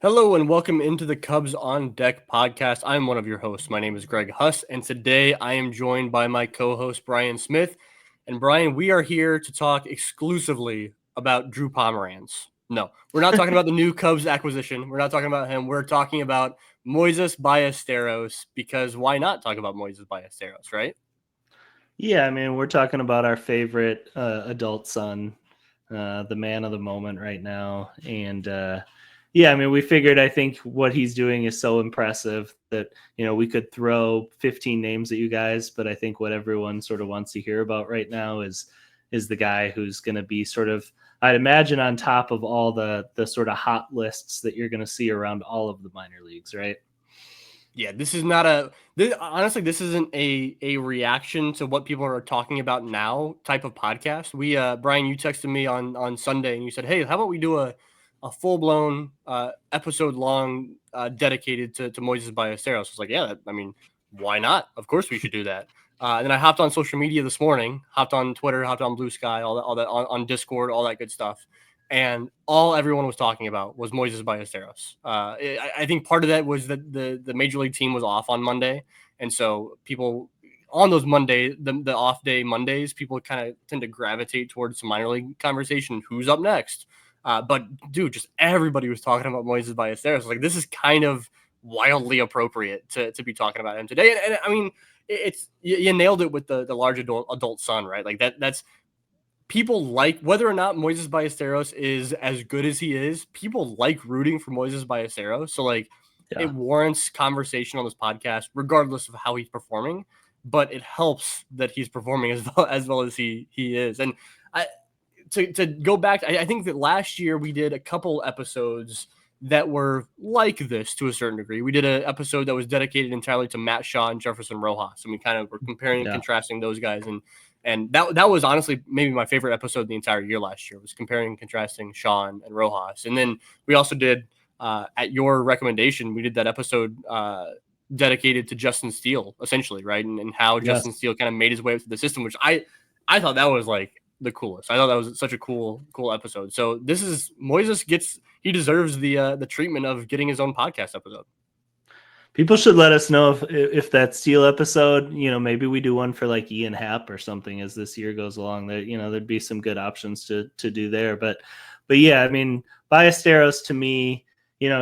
Hello and welcome into the Cubs on Deck podcast. I'm one of your hosts. My name is Greg Huss, and today I am joined by my co-host Bryan Smith. And Bryan, we are here to talk exclusively about Drew Pomeranz. No, we're not talking about the new Cubs acquisition. We're not talking about him. We're talking about Moises Ballesteros because why not talk about Moises Ballesteros, right? Yeah, I mean, we're talking about our favorite adult son, the man of the moment right now. And yeah, I mean, we figured I think what he's doing is so impressive that, we could throw 15 names at you guys, but I think what everyone sort of wants to hear about right now is the guy who's going to be sort of, I'd imagine, on top of all the sort of hot lists that you're going to see around all of the minor leagues, right? Yeah, this is not honestly, this isn't a reaction to what people are talking about now type of podcast. Bryan, you texted me on Sunday and you said, "Hey, how about we do a full blown episode long dedicated to Moises Ballesteros?" I was like, "Yeah, I mean, why not? Of course we should do that." And then I hopped on social media this morning, hopped on Twitter, hopped on Blue Sky, all that on Discord, all that good stuff, and all everyone was talking about was Moises Ballesteros. I think part of that was that the major league team was off on Monday, and so people on those the off day Mondays, people kind of tend to gravitate towards some minor league conversation. Who's up next? But dude, just everybody was talking about Moises Ballesteros. Like this is kind of wildly appropriate to be talking about him today. And I mean, it's you nailed it with the large adult son, right? Like that's people like whether or not Moises Ballesteros is as good as he is, people like rooting for Moises Ballesteros. So like Yeah. it warrants conversation on this podcast, regardless of how he's performing. But it helps that he's performing as well as he is. And I to go back, I think that last year we did a couple episodes that were like this to a certain degree. We did an episode that was dedicated entirely to Matt Shaw and Jefferson Rojas, and we kind of were comparing and Yeah. contrasting those guys. And that was honestly maybe my favorite episode the entire year last year, was comparing and contrasting Sean and Rojas. And then we also did, at your recommendation, we did that episode dedicated to Justin Steele, essentially, right? And how Yes. Justin Steele kind of made his way up to the system, which I thought that was like the coolest. I thought that was such a cool episode. So this is Moises he deserves the treatment of getting his own podcast episode. People should let us know if that Steel episode, maybe we do one for like Ian Happ or something as this year goes along. That there'd be some good options to do there. But yeah, I mean, Ballesteros to me,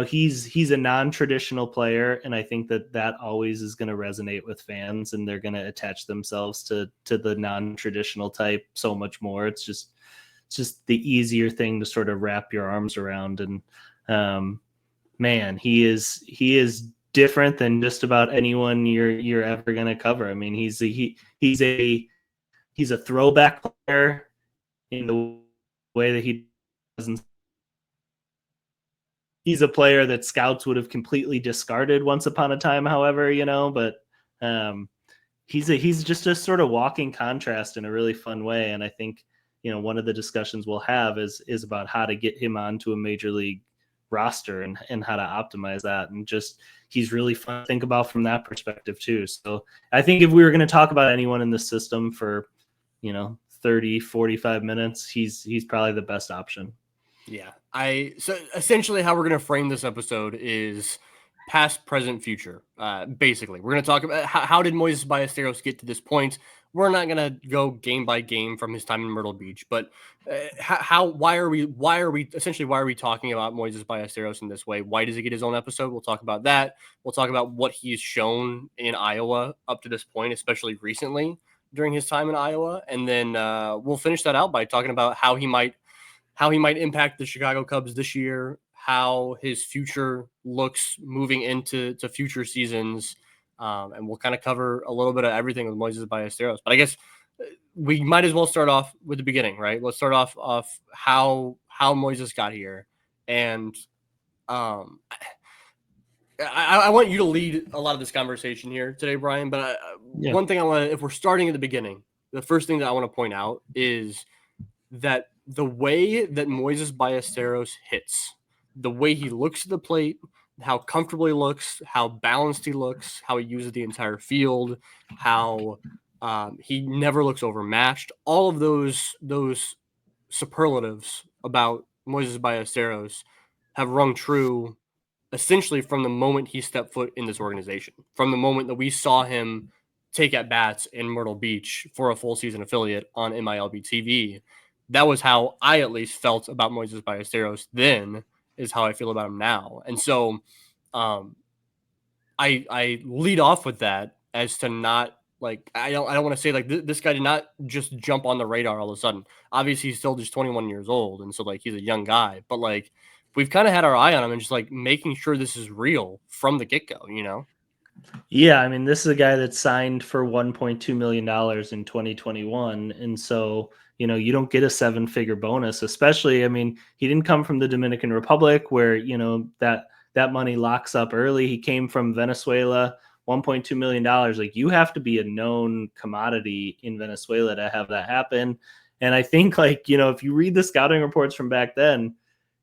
he's a non-traditional player, and I think that always is going to resonate with fans, and they're going to attach themselves to the non-traditional type so much more. It's just the easier thing to sort of wrap your arms around. And man, he is different than just about anyone you're ever going to cover. I mean, he's a throwback player in the way that he doesn't. He's a player that scouts would have completely discarded once upon a time, however, but he's just a sort of walking contrast in a really fun way. And I think, one of the discussions we'll have is about how to get him onto a major league roster and how to optimize that. And just, he's really fun to think about from that perspective too. So I think if we were going to talk about anyone in the system for, 30, 45 minutes, he's probably the best option. Yeah. So essentially how we're going to frame this episode is past, present, future. Basically, we're going to talk about how did Moises Ballesteros get to this point. We're not going to go game by game from his time in Myrtle Beach, but why are we talking about Moises Ballesteros in this way? Why does he get his own episode? We'll talk about that. We'll talk about what he's shown in Iowa up to this point, especially recently during his time in Iowa. And then we'll finish that out by talking about how he might impact the Chicago Cubs this year, how his future looks moving into future seasons, and we'll kind of cover a little bit of everything with Moises Ballesteros. But I guess we might as well start off with the beginning, right? Let's start off how Moises got here, and I want you to lead a lot of this conversation here today, Bryan. But one thing if we're starting at the beginning, the first thing that I want to point out is that the way that Moises Ballesteros hits, the way he looks at the plate, how comfortable he looks, how balanced he looks, how he uses the entire field, how he never looks overmatched, all of those superlatives about Moises Ballesteros have rung true essentially from the moment he stepped foot in this organization, from the moment that we saw him take at bats in Myrtle Beach for a full season affiliate on MILB TV. That was how I at least felt about Moises Ballesteros then, is how I feel about him now. And so um, I lead off with that as to not like I don't want to say like this guy did not just jump on the radar all of a sudden. Obviously, he's still just 21 years old, and so like he's a young guy. But like we've kind of had our eye on him and just like making sure this is real from the get go. You know? Yeah, I mean, this is a guy that signed for $1.2 million in 2021. And so, you don't get a seven-figure bonus, especially, I mean, he didn't come from the Dominican Republic where, that money locks up early. He came from Venezuela, $1.2 million. Like, you have to be a known commodity in Venezuela to have that happen. And I think, like, if you read the scouting reports from back then,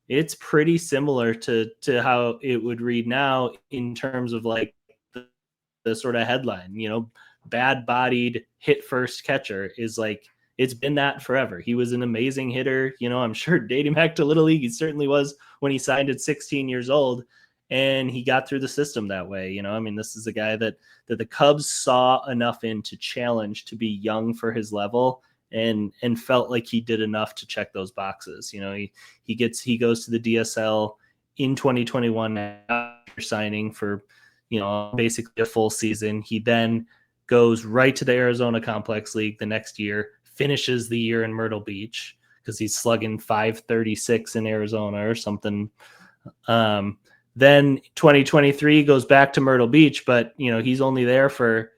it's pretty similar to how it would read now in terms of like the sort of headline, bad bodied hit first catcher is like, it's been that forever. He was an amazing hitter, I'm sure dating back to Little League, he certainly was when he signed at 16 years old, and he got through the system that way. I mean, this is a guy that the Cubs saw enough in to challenge, to be young for his level, and felt like he did enough to check those boxes. He goes to the DSL in 2021 after signing for basically a full season. He then goes right to the Arizona Complex League the next year, finishes the year in Myrtle Beach because he's slugging 536 in Arizona or something. Then 2023 goes back to Myrtle Beach, but he's only there for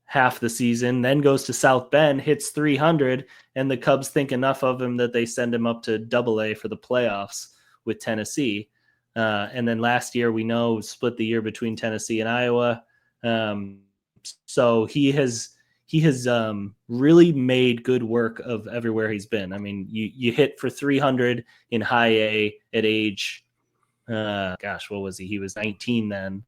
half the season, then goes to South Bend, hits 300, and the Cubs think enough of him that they send him up to Double-A for the playoffs with Tennessee. And then last year, we know, split the year between Tennessee and Iowa. So he has really made good work of everywhere he's been. I mean, you hit for 300 in high A at age, what was he? He was 19 then.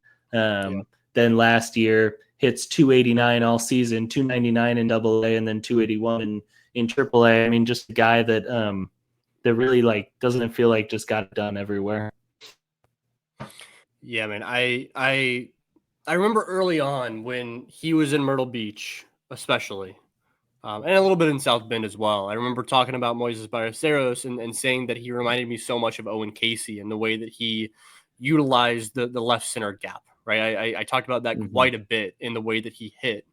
Then last year hits 289 all season, 299 in Double-A, and then 281 in Triple-A. I mean, just a guy that that really like doesn't feel like just got it done everywhere. Yeah, man. I remember early on when he was in Myrtle Beach, especially, and a little bit in South Bend as well. I remember talking about Moises Ballesteros and saying that he reminded me so much of Owen Casey and the way that he utilized the left center gap. Right, I talked about that quite a bit in the way that he hit,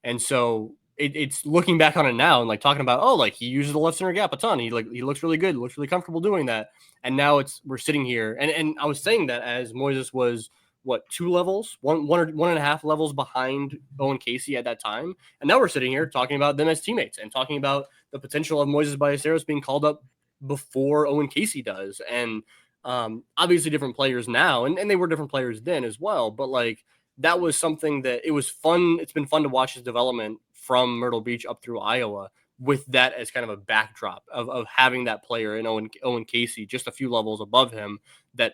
and so it's looking back on it now and like talking about, oh, like he uses the left center gap a ton. He looks really good, looks really comfortable doing that. And now we're sitting here, and I was saying that as Moises was what, two levels, one or one and a half levels behind Owen Casey at that time, and now we're sitting here talking about them as teammates and talking about the potential of Moises Ballesteros being called up before Owen Casey does, and obviously different players now, and they were different players then as well, but like that was something that it was fun. It's been fun to watch his development from Myrtle Beach up through Iowa with that as kind of a backdrop of having that player in Owen Casey just a few levels above him that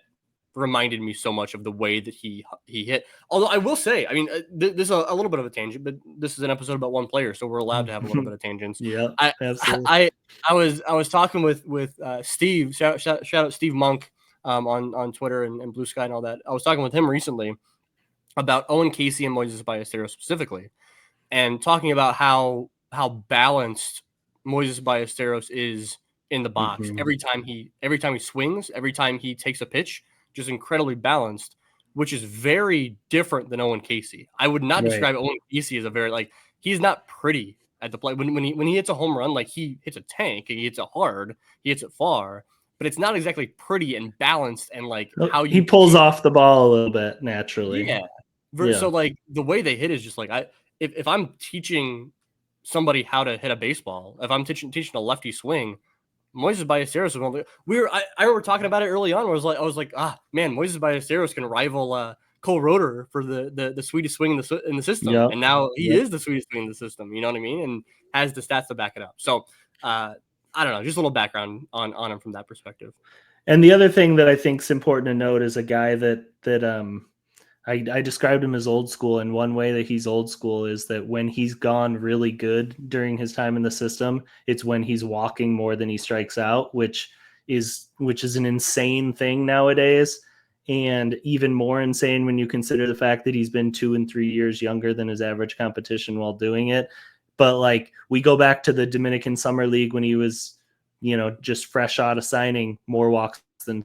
reminded me so much of the way that he hit. Although I will say, I mean, this is a little bit of a tangent, but this is an episode about one player, so we're allowed to have a little bit of tangents. Yeah, I, absolutely. I was talking with Steve, shout out Steve Monk, on Twitter and Blue Sky and all that. I was talking with him recently about Owen Casey and Moises Ballesteros specifically, and talking about how balanced Moises Ballesteros is in the box. Every time he swings, every time he takes a pitch, just incredibly balanced, which is very different than Owen Casey. I would not describe Owen Casey as a very like, he's not pretty at the plate. When he hits a home run, like he hits a tank, he hits it hard, he hits it far, but it's not exactly pretty and balanced and like how he you pulls off the ball a little bit naturally. Yeah. Yeah. So like the way they hit is just like, if I'm teaching somebody how to hit a baseball, if I'm teaching a lefty swing, Moises Ballesteros is one of the, I remember talking about it early on where I was like, man, Moises Ballesteros can rival Cole Roeder for the sweetest swing in the system. Yep. And now he is the sweetest swing in the system, you know what I mean? And has the stats to back it up. So I don't know, just a little background on him from that perspective. And the other thing that I think is important to note is a guy that I described him as old school, and one way that he's old school is that when he's gone really good during his time in the system, it's when he's walking more than he strikes out, which is an insane thing nowadays. and even more insane when you consider the fact that he's been 2 and 3 years younger than his average competition while doing it. But like, we go back to the Dominican Summer League when he was, just fresh out of signing, more walks than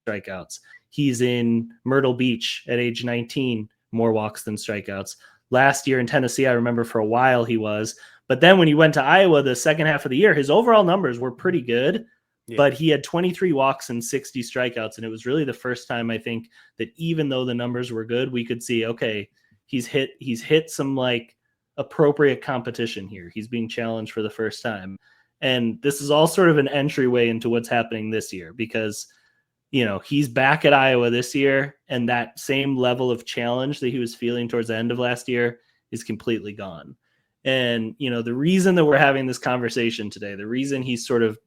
strikeouts. He's in Myrtle Beach at age 19, more walks than strikeouts. Last year in Tennessee, I remember for a while he was, but then when he went to Iowa the second half of the year, his overall numbers were pretty good. Yeah. But he had 23 walks and 60 strikeouts. And it was really the first time, I think, that even though the numbers were good, we could see, okay, he's hit some like appropriate competition here. He's being challenged for the first time. And this is all sort of an entryway into what's happening this year, because, he's back at Iowa this year, and that same level of challenge that he was feeling towards the end of last year is completely gone. And, the reason that we're having this conversation today, the reason he's sort of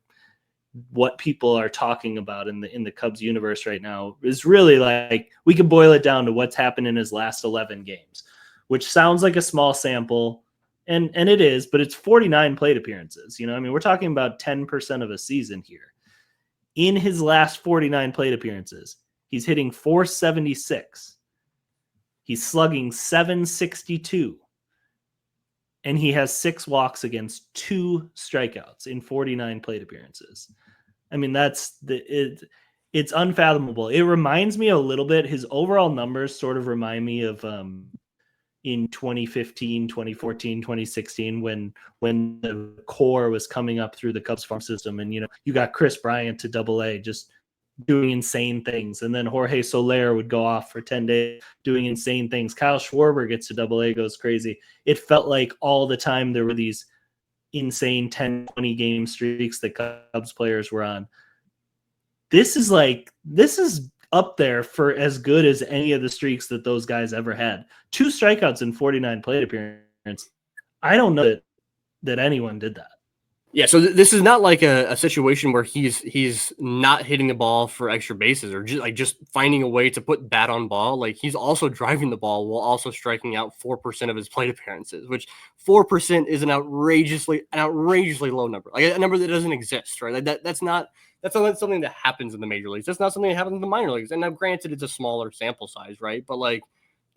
what people are talking about in the Cubs universe right now is really like, we can boil it down to what's happened in his last 11 games, which sounds like a small sample, and it is, but it's 49 plate appearances. We're talking about 10% of a season here. In his last 49 plate appearances, he's hitting .476. He's slugging .762. And he has 6 walks against 2 strikeouts in 49 plate appearances. It's unfathomable. It reminds me a little bit, his overall numbers sort of remind me of in 2015, 2014, 2016, when the core was coming up through the Cubs farm system, and you got Chris Bryant to Double-A just doing insane things, and then Jorge Soler would go off for 10 days doing insane things. Kyle Schwarber gets to Double-A, goes crazy. It felt like all the time there were these insane 10, 20 game streaks that Cubs players were on. This is up there for as good as any of the streaks that those guys ever had. 2 strikeouts in 49 plate appearances. I don't know that anyone did that. Yeah, so this is not like a situation where he's not hitting the ball for extra bases or just finding a way to put bat on ball. Like, he's also driving the ball while also striking out 4% of his plate appearances, which 4% is an outrageously low number, like a number that doesn't exist, right? Like that's not something that happens in the major leagues. That's not something that happens in the minor leagues. And now, granted, it's a smaller sample size, right? But like,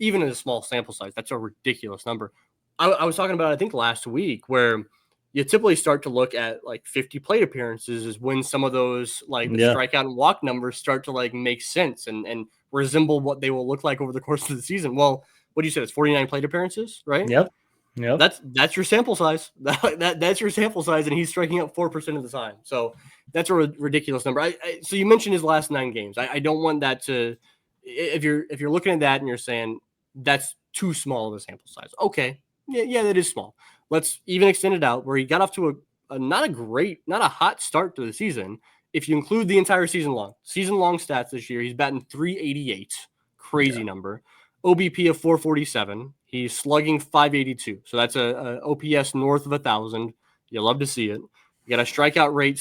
even in a small sample size, that's a ridiculous number. I was talking about, I think, last week, where you typically start to look at like 50 plate appearances is when some of those like the strikeout and walk numbers start to like make sense and resemble what they will look like over the course of the season. Well, what do you say? It's 49 plate appearances, right? Yep. That's your sample size. That's your sample size, and he's striking out 4% of the time. So that's a ridiculous number. So you mentioned his last 9 games. I don't want that to, if you're looking at that and you're saying that's too small of a sample size. Okay. Yeah, that is small. Let's even extend it out where he got off to not a hot start to the season. If you include the entire season long stats this year, he's batting .388, crazy number. OBP of 447. He's slugging .582. So that's a OPS north of 1,000. You love to see it. You got a strikeout rate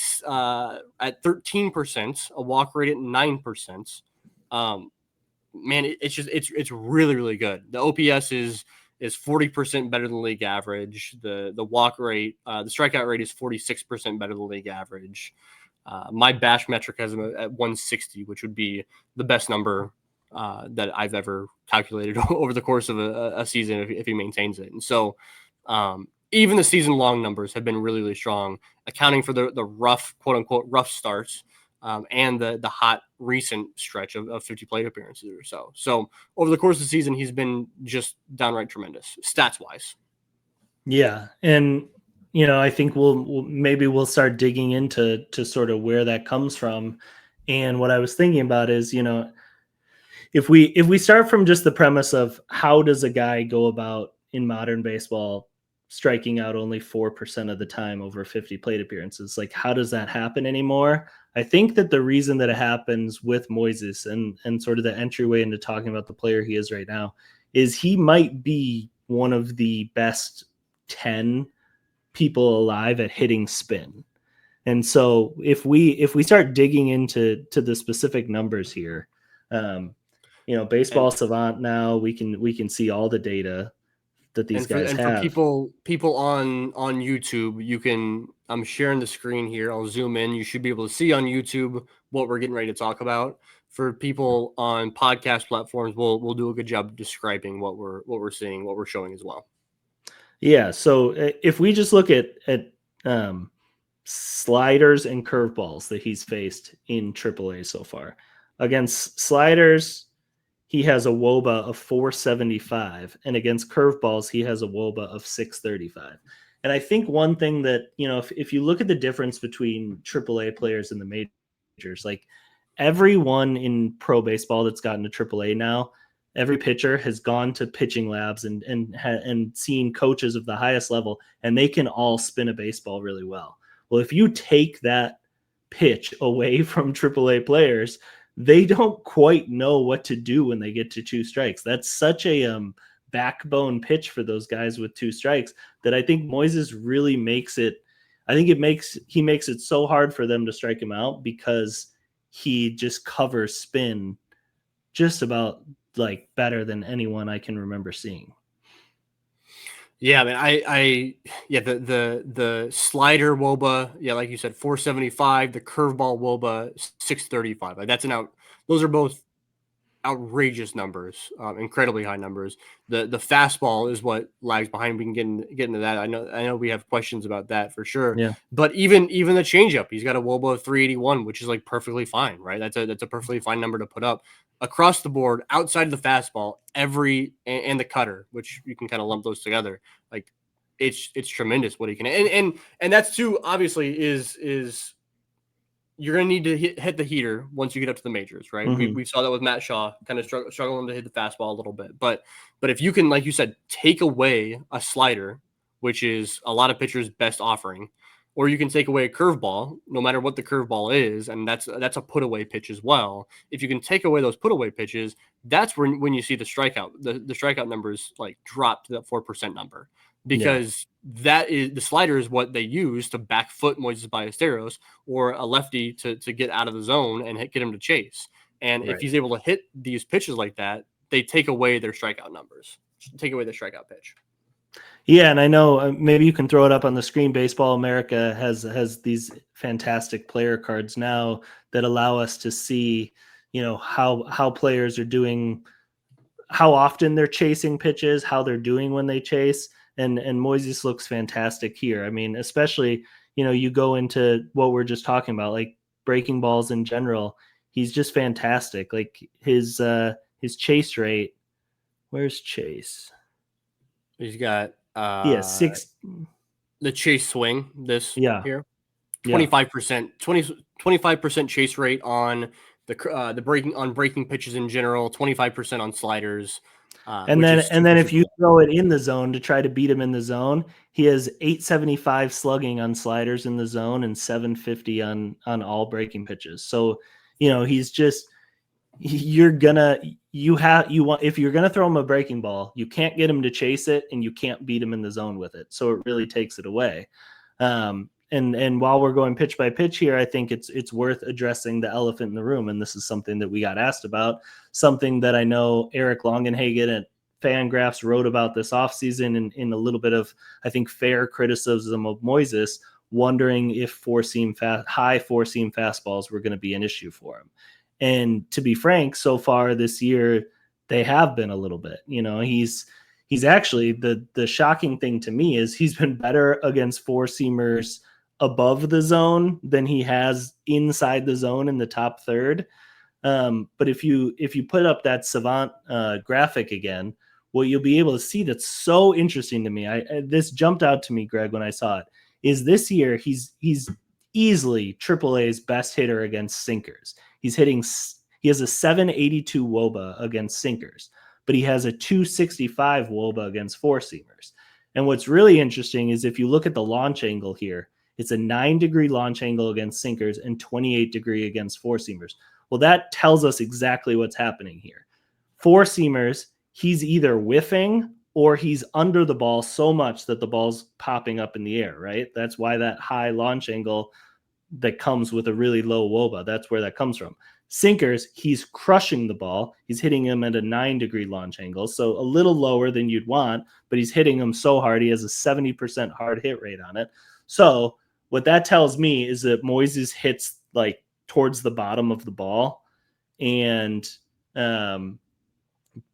at 13%, a walk rate at 9%. Man, it's really, really good. The OPS is 40% better than league average. The walk rate, the strikeout rate is 46% better than league average. My bash metric has him at 160, which would be the best number that I've ever calculated over the course of a season if he maintains it. And so even the season long numbers have been really, really strong, accounting for the rough, quote unquote, rough starts. And the hot recent stretch of 50 plate appearances or so. So over the course of the season, he's been just downright tremendous, stats wise. Yeah, and I think we'll start digging into sort of where that comes from. And what I was thinking about is, if we start from just the premise of how does a guy go about in modern baseball striking out only 4% of the time over 50 plate appearances, like, how does that happen anymore? I think that the reason that it happens with Moises and sort of the entryway into talking about the player he is right now is he might be one of the best 10 people alive at hitting spin. And so if we start digging into the specific numbers here, Baseball Savant, now we can see all the data that these guys have. And for people on YouTube, I'm sharing the screen here. I'll zoom in. You should be able to see on YouTube what we're getting ready to talk about. for people on podcast platforms, we'll do a good job of describing what we're seeing, what we're showing as well. Yeah. So if we just look at sliders and curveballs that he's faced in AAA so far, against sliders, he has a WOBA of 475, and against curveballs, he has a WOBA of 635. And I think one thing that, if you look at the difference between AAA players and the majors, like everyone in pro baseball that's gotten to AAA now, every pitcher has gone to pitching labs and seen coaches of the highest level, and they can all spin a baseball really well. Well, if you take that pitch away from AAA players, they don't quite know what to do when they get to two strikes. That's such a backbone pitch for those guys with two strikes that I think Moises really makes it. I think he makes it so hard for them to strike him out because he just covers spin just about like better than anyone I can remember seeing. Yeah, man. The slider WOBA, yeah, like you said, 475. The curveball WOBA 635. Like those are both outrageous numbers, incredibly high numbers. The fastball is what lags behind. We can get into that. I know we have questions about that for sure. Yeah. But even the changeup, he's got a WOBA of 381, which is like perfectly fine, right? That's a perfectly fine number to put up across the board, outside of the fastball, and the cutter, which you can kind of lump those together. Like it's tremendous what he can, and that's too obviously is you're going to need to hit the heater once you get up to the majors, right? Mm-hmm. We saw that with Matt Shaw, kind of struggling to hit the fastball a little bit. But if you can, like you said, take away a slider, which is a lot of pitchers' best offering, or you can take away a curveball, no matter what the curveball is, and that's a put away pitch as well. If you can take away those put away pitches, that's when you see the strikeout numbers like drop to that 4% number, because that is the slider is what they use to back foot Moises Ballesteros or a lefty to get out of the zone and get him to chase. And if he's able to hit these pitches like that, they take away their strikeout numbers, take away the strikeout pitch. Yeah, and I know maybe you can throw it up on the screen. Baseball America has these fantastic player cards now that allow us to see, how players are doing, how often they're chasing pitches, how they're doing when they chase. And Moises looks fantastic here. I mean, especially, you go into what we're just talking about, like breaking balls in general. He's just fantastic. Like his chase rate. Where's Chase? He's got the chase swing here. 25%, 25% chase rate on the breaking pitches in general, 25% on sliders. And then if you throw it in the zone to try to beat him in the zone, he has 875 slugging on sliders in the zone and 750 on all breaking pitches. So, he's just, if you're gonna throw him a breaking ball, you can't get him to chase it and you can't beat him in the zone with it. So it really takes it away. And while we're going pitch by pitch here, I think it's worth addressing the elephant in the room. And this is something that we got asked about, something that I know Eric Longenhagen at Fangraphs wrote about this offseason in a little bit of, I think, fair criticism of Moises, wondering if high four-seam fastballs were going to be an issue for him. And to be frank, so far this year, they have been a little bit. He's actually, the shocking thing to me is he's been better against four-seamers above the zone than he has inside the zone in the top third. But if you put up that Savant graphic again, what you'll be able to see that's so interesting to me, this jumped out to me, Greg, when I saw it, is this year he's easily AAA's best hitter against sinkers. He has a 782 WOBA against sinkers, but he has a 265 WOBA against four-seamers. And what's really interesting is if you look at the launch angle here, it's a 9-degree launch angle against sinkers and 28-degree against four-seamers. Well, that tells us exactly what's happening here. Four-seamers, he's either whiffing or he's under the ball so much that the ball's popping up in the air, right? That's why that high launch angle that comes with a really low WOBA, that's where that comes from. Sinkers, he's crushing the ball. He's hitting him at a 9-degree launch angle, so a little lower than you'd want, but he's hitting him so hard. He has a 70% hard hit rate on it. So what that tells me is that Moises hits like towards the bottom of the ball and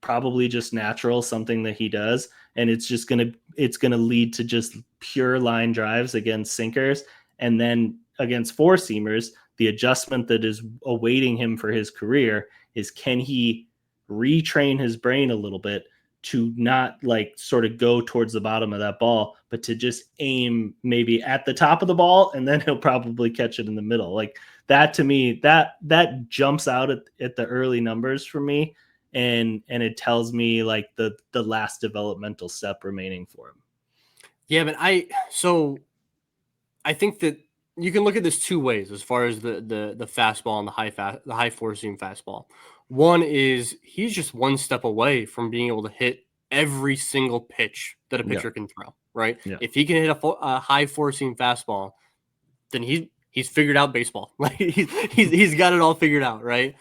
probably just natural, something that he does, and it's gonna lead to just pure line drives against sinkers, and then against four seamers, the adjustment that is awaiting him for his career is, can he retrain his brain a little bit to not like sort of go towards the bottom of that ball, but to just aim maybe at the top of the ball, and then he'll probably catch it in the middle. Like that, to me, that jumps out at the early numbers for me, and it tells me like the last developmental step remaining for him. Yeah, but I think that you can look at this two ways as far as the fastball and the high four seam fastball. One is he's just one step away from being able to hit every single pitch that a pitcher can throw. Right? Yeah. If he can hit a high four seam fastball, then he's figured out baseball. Like he's got it all figured out. Right?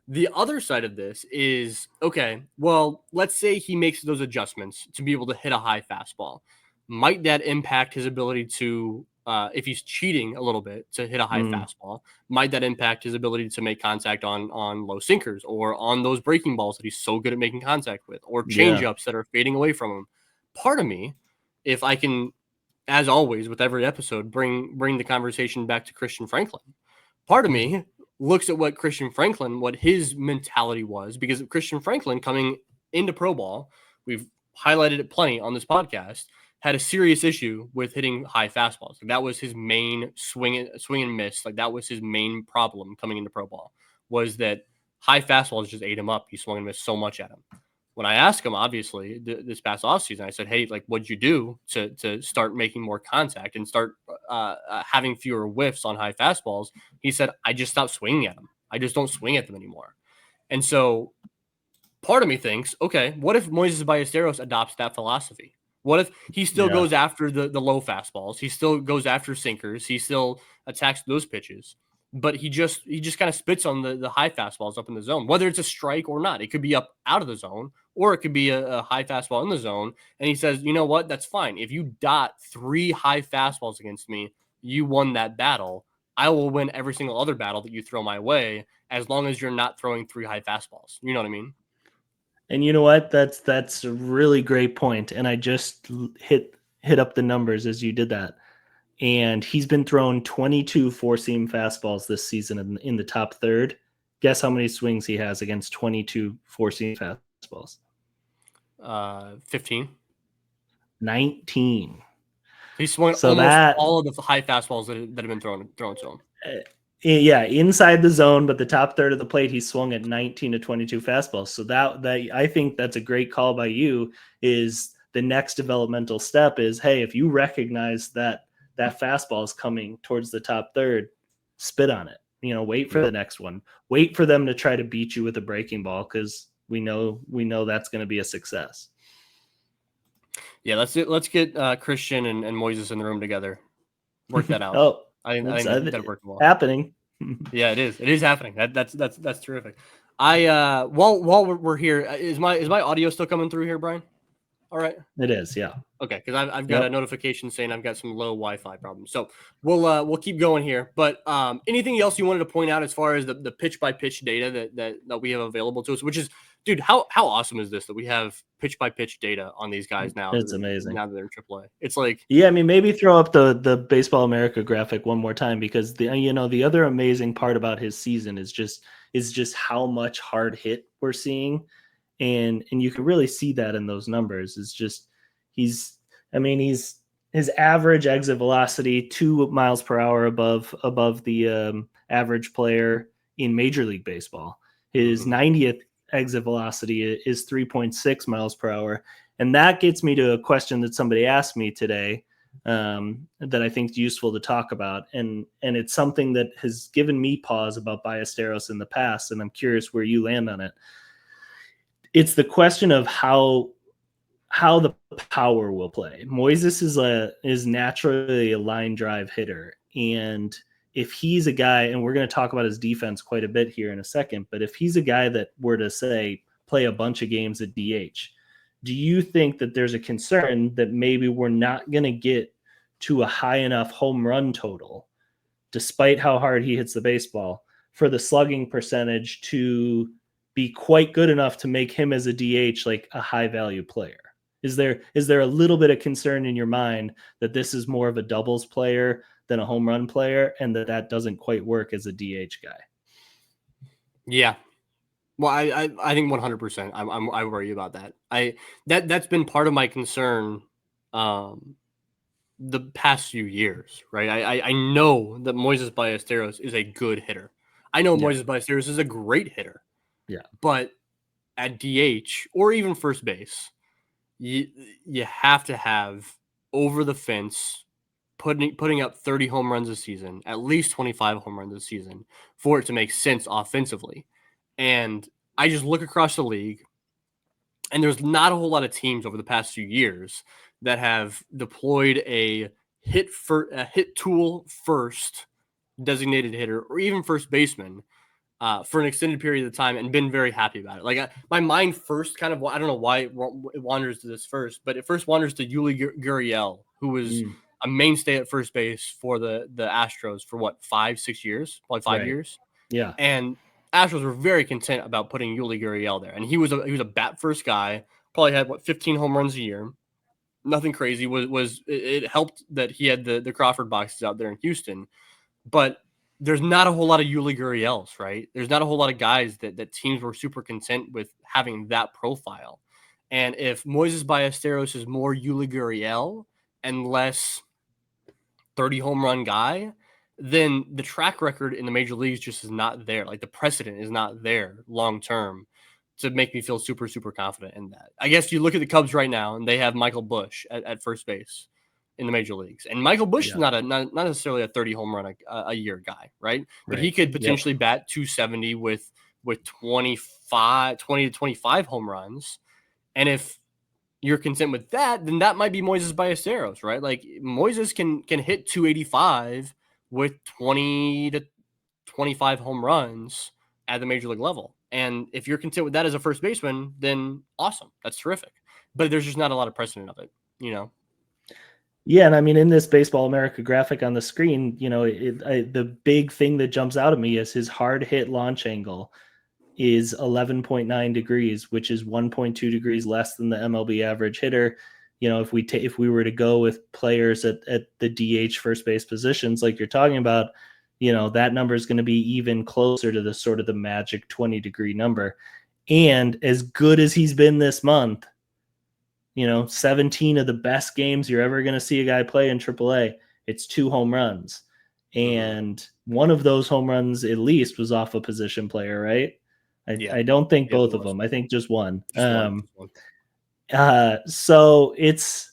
The other side of this is, okay, well, let's say he makes those adjustments to be able to hit a high fastball. Might that impact his ability to, if he's cheating a little bit to hit a high fastball, might that impact his ability to make contact on low sinkers or on those breaking balls that he's so good at making contact with, or changeups that are fading away from him? Part of me, if I can, as always with every episode, bring the conversation back to Christian Franklin. Part of me looks at what his mentality was, because Christian Franklin coming into pro ball, we've highlighted it plenty on this podcast, had a serious issue with hitting high fastballs. Like that was his main swing and miss. Like that was his main problem coming into pro ball, was that high fastballs just ate him up. He swung and missed so much at him. When I asked him, obviously, this past offseason, I said, hey, like, what'd you do to start making more contact and start having fewer whiffs on high fastballs? He said, I just stopped swinging at them. I just don't swing at them anymore. And so part of me thinks, okay, what if Moises Ballesteros adopts that philosophy? What if he still goes after the low fastballs? He still goes after sinkers. He still attacks those pitches, but he just kind of spits on the high fastballs up in the zone, whether it's a strike or not. It could be up out of the zone, or it could be a high fastball in the zone. And he says, you know what? That's fine. If you dot 3 high fastballs against me, you won that battle. I will win every single other battle that you throw my way, as long as you're not throwing 3 high fastballs. You know what I mean? And you know what? That's a really great point. And I just hit up the numbers as you did that. And he's been thrown 22 four-seam fastballs this season in the top third. Guess how many swings he has against 22 four-seam fastballs? 15. 19. He's swung almost all of the high fastballs that have been thrown to him. Yeah, inside the zone, but the top third of the plate, he swung at 19 to 22 fastballs. So that I think that's a great call by you. Is the next developmental step is, hey, if you recognize that fastball is coming towards the top third, spit on it. Wait for the next one. Wait for them to try to beat you with a breaking ball, because we know that's going to be a success. Yeah, let's get Christian and Moises in the room together. Work that out. I think that'd work well. Happening. Yeah, it is. It is happening. That's terrific. While we're here, is my audio still coming through here, Brian? All right. It is, yeah. Okay, because I've got a notification saying I've got some low Wi-Fi problems. So we'll keep going here. But anything else you wanted to point out as far as the pitch by pitch data that we have available to us? Which is, dude, how awesome is this that we have pitch by pitch data on these guys now? It's amazing. Now that they're in AAA, it's like, yeah. I mean, maybe throw up the Baseball America graphic one more time, because the other amazing part about his season is just how much hard hit we're seeing. And you can really see that in those numbers. It's just his average exit velocity 2 miles per hour above the average player in Major League Baseball. His 90th exit velocity is 3.6 miles per hour. And that gets me to a question that somebody asked me today that I think is useful to talk about. And it's something that has given me pause about Ballesteros in the past, and I'm curious where you land on it. It's the question of how the power will play. Moises is naturally a line drive hitter. And if he's a guy, and we're going to talk about his defense quite a bit here in a second, but if he's a guy that were to, say, play a bunch of games at DH, do you think that there's a concern that maybe we're not going to get to a high enough home run total, despite how hard he hits the baseball, for the slugging percentage to be quite good enough to make him as a DH like a high value player? Is there a little bit of concern in your mind that this is more of a doubles player than a home run player, and that doesn't quite work as a DH guy? Yeah. Well, I think 100%. I worry about that. That's been part of my concern the past few years, right? I know that Moises Ballesteros is a good hitter. I know Moises Ballesteros is a great hitter. Yeah. But at DH or even first base, you have to have over the fence putting up 30 home runs a season, at least 25 home runs a season for it to make sense offensively. And I just look across the league, and there's not a whole lot of teams over the past few years that have deployed a hit tool first designated hitter or even first baseman for an extended period of time and been very happy about it. Like my mind first kind of, I don't know why it wanders to this first, but it first wanders to Yuli Gurriel, who was a mainstay at first base for the Astros for what, 5-6 years, probably 5 years. Yeah. And Astros were very content about putting Yuli Gurriel there. And he was a bat first guy, probably had 15 home runs a year. Nothing crazy. It helped that he had the Crawford boxes out there in Houston, but there's not a whole lot of Yuli Gurriels, right? There's not a whole lot of guys that teams were super content with having that profile. And if Moises Ballesteros is more Yuli Gurriel and less 30 home run guy, then the track record in the major leagues just is not there. Like the precedent is not there long term to make me feel super, super confident in that. I guess you look at the Cubs right now and they have Michael Busch at first base in the major leagues. And Michael Busch is not necessarily a 30 home run a year guy, right? But he could potentially bat 270 with 20 to 25 home runs. And if you're content with that, then that might be Moises Ballesteros, right? Like Moises can hit 285 with 20 to 25 home runs at the major league level. And if you're content with that as a first baseman, then awesome. That's terrific. But there's just not a lot of precedent of it, you know? Yeah, and I mean, in this Baseball America graphic on the screen, you know, the big thing that jumps out at me is his hard hit launch angle is 11.9 degrees, which is 1.2 degrees less than the MLB average hitter. You know, if we were to go with players at the DH first base positions, like you're talking about, you know, that number is going to be even closer to the sort of the magic 20-degree number. And as good as he's been this month, you know, 17 of the best games you're ever going to see a guy play in AAA, it's 2 home runs. And one of those home runs at least was off a position player, right? I don't think both of them. I think just one. So it's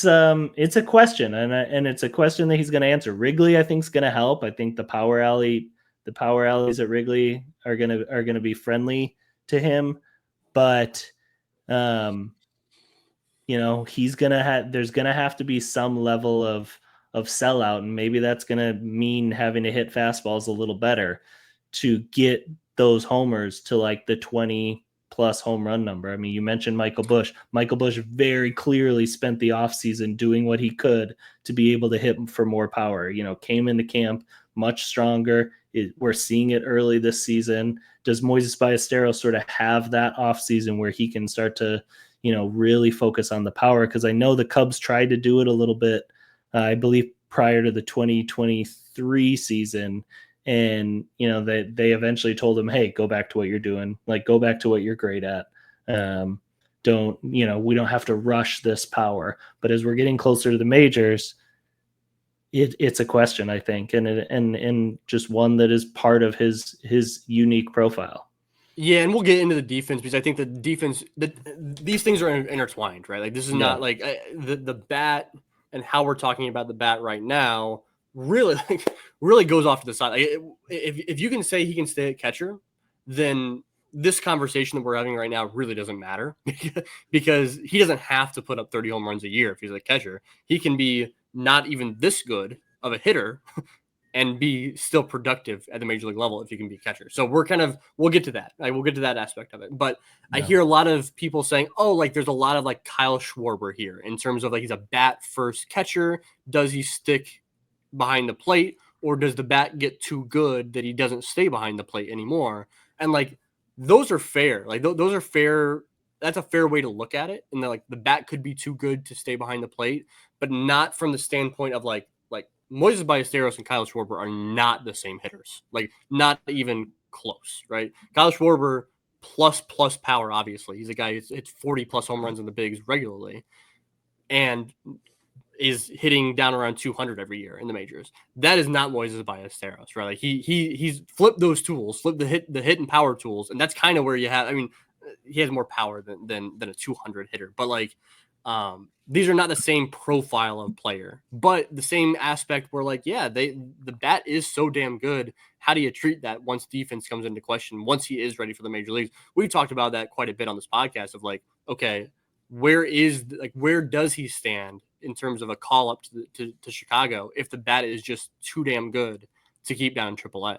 a question, and it's a question that he's going to answer. Wrigley, I think, is going to help. I think the power alleys at Wrigley are going to be friendly to him, but you know, there's going to have to be some level of sellout, and maybe that's going to mean having to hit fastballs a little better to get those homers to like the 20 plus home run number. I mean, you mentioned Michael Busch. Michael Busch very clearly spent the offseason doing what he could to be able to hit for more power. You know, came into camp much stronger. We're seeing it early this season. Does Moises Ballesteros sort of have that offseason where he can start to, you know, really focus on the power? Because I know the Cubs tried to do it a little bit, I believe, prior to the 2023 season. And, you know, they eventually told him, hey, go back to what you're doing. Like, go back to what you're great at. We don't have to rush this power. But as we're getting closer to the majors, it's a question, I think, and just one that is part of his unique profile. Yeah, and we'll get into the defense because I think the defense, these things are intertwined, right? Like this is not like the bat and how we're talking about the bat right now really goes off to the side. Like if you can say he can stay at catcher, then this conversation that we're having right now really doesn't matter because he doesn't have to put up 30 home runs a year if he's a catcher. He can be not even this good of a hitter and be still productive at the major league level if you can be a catcher. So we'll get to that. We'll get to that aspect of it. But I hear a lot of people saying, oh, like there's a lot of like Kyle Schwarber here in terms of like he's a bat first catcher. Does he stick behind the plate or does the bat get too good that he doesn't stay behind the plate anymore? And like those are fair. Like those are fair. That's a fair way to look at it. And like the bat could be too good to stay behind the plate, but not from the standpoint of like Moises Ballesteros and Kyle Schwarber are not the same hitters. Like not even close, right? Kyle Schwarber plus power, obviously. He's a guy who's hits 40 plus home runs in the bigs regularly and is hitting down around 200 every year in the majors. That is not Moises Ballesteros, right? Like he's flipped those tools, flipped the hit and power tools, and that's kind of where you have. I mean, he has more power than a 200 hitter, but like these are not the same profile of player, but the same aspect where like the bat is so damn good. How do you treat that once defense comes into question? Once he is ready for the major leagues, we've talked about that quite a bit on this podcast. Of like, okay, where does he stand in terms of a call up to Chicago if the bat is just too damn good to keep down in AAA?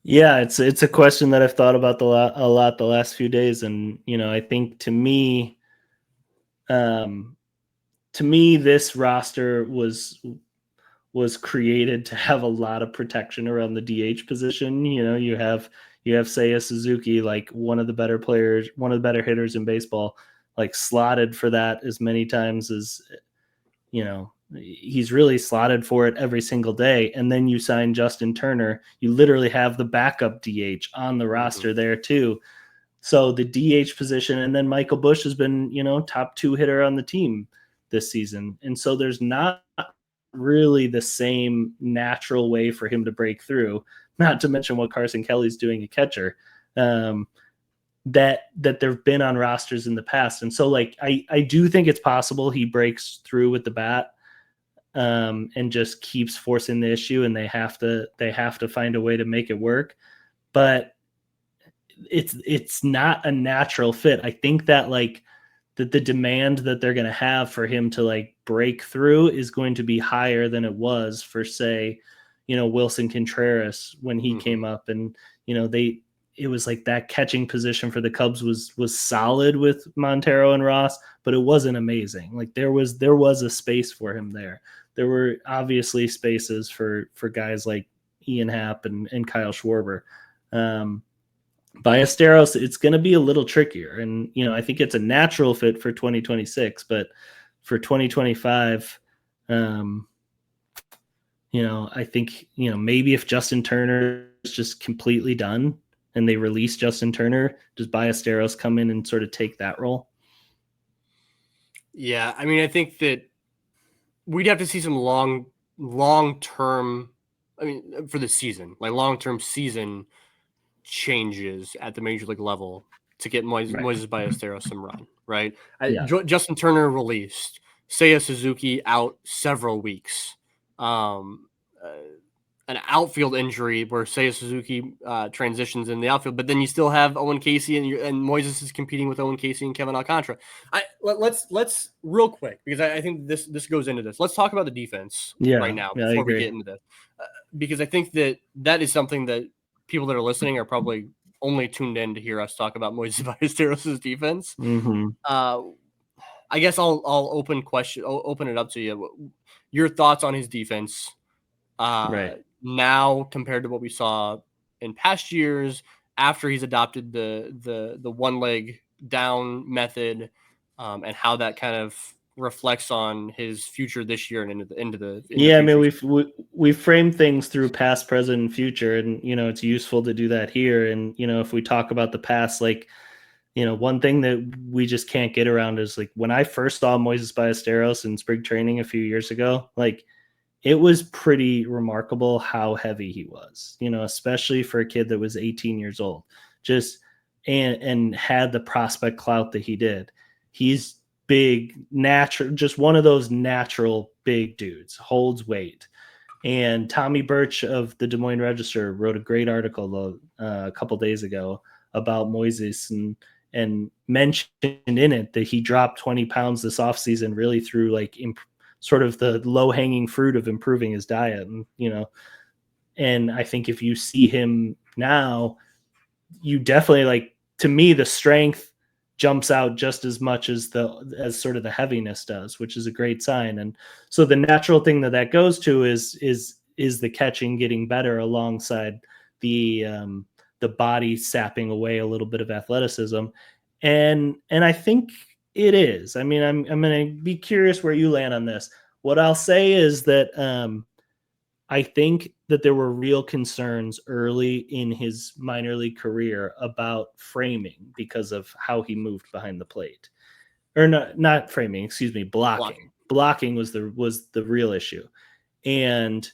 Yeah, it's a question that I've thought about a lot the last few days, and I think to me, this roster was created to have a lot of protection around the DH position. You have Seiya Suzuki, like one of the better players, one of the better hitters in baseball, like slotted for that as many times as he's really slotted for it every single day. And then you sign Justin Turner, you literally have the backup DH on the roster there too. So the DH position, and then Michael Busch has been, top 2 hitter on the team this season. And so there's not really the same natural way for him to break through, not to mention what Carson Kelly's doing at catcher, that there've been on rosters in the past. And so like, I do think it's possible he breaks through with the bat, and just keeps forcing the issue, and they have to find a way to make it work. But it's not a natural fit. I think that like that the demand that they're going to have for him to like break through is going to be higher than it was for, say, Wilson Contreras when he came up, and it was like that catching position for the Cubs was solid with Montero and Ross, but it wasn't amazing. Like there was a space for him there. There were obviously spaces for guys like Ian Happ and Kyle Schwarber. Ballesteros, it's going to be a little trickier. And, I think it's a natural fit for 2026, but for 2025, I think, maybe if Justin Turner is just completely done and they release Justin Turner, does Ballesteros come in and sort of take that role? Yeah. I mean, I think that we'd have to see some long-term, I mean, for the season, like long-term season changes at the major league level to get Moises Ballesteros some run, right? Yeah. Justin Turner released, Seiya Suzuki out several weeks. An outfield injury where Seiya Suzuki transitions in the outfield, but then you still have Owen Casey and Moises is competing with Owen Casey and Kevin Alcantara. Let's real quick, because I think this goes into this. Let's talk about the defense right now before we get into this, because I think that is something that people that are listening are probably only tuned in to hear us talk about Moises Ballesteros' defense. I guess I'll open it up to you. Your thoughts on his defense now compared to what we saw in past years after he's adopted the one leg down method, and how that kind of reflects on his future this year and into the I mean, we've framed things through past, present, and future, and it's useful to do that here. And if we talk about the past, like one thing that we just can't get around is like when I first saw Moises Ballesteros in spring training a few years ago, like it was pretty remarkable how heavy he was, especially for a kid that was 18 years old, just and had the prospect clout that he did. He's big, natural, just one of those natural big dudes, holds weight. And Tommy Birch of the Des Moines Register wrote a great article a couple days ago about Moises and mentioned in it that he dropped 20 pounds this offseason really through like sort of the low-hanging fruit of improving his diet. And I think if you see him now, you definitely, like, to me, the strength jumps out just as much as sort of the heaviness does, which is a great sign. And so the natural thing that goes to is is the catching getting better alongside the body sapping away a little bit of athleticism? And I think it is. I mean, I'm going to be curious where you land on this. What I'll say is that I think that there were real concerns early in his minor league career about framing because of how he moved behind the plate. Or not framing, excuse me, blocking. Blocking was the real issue. And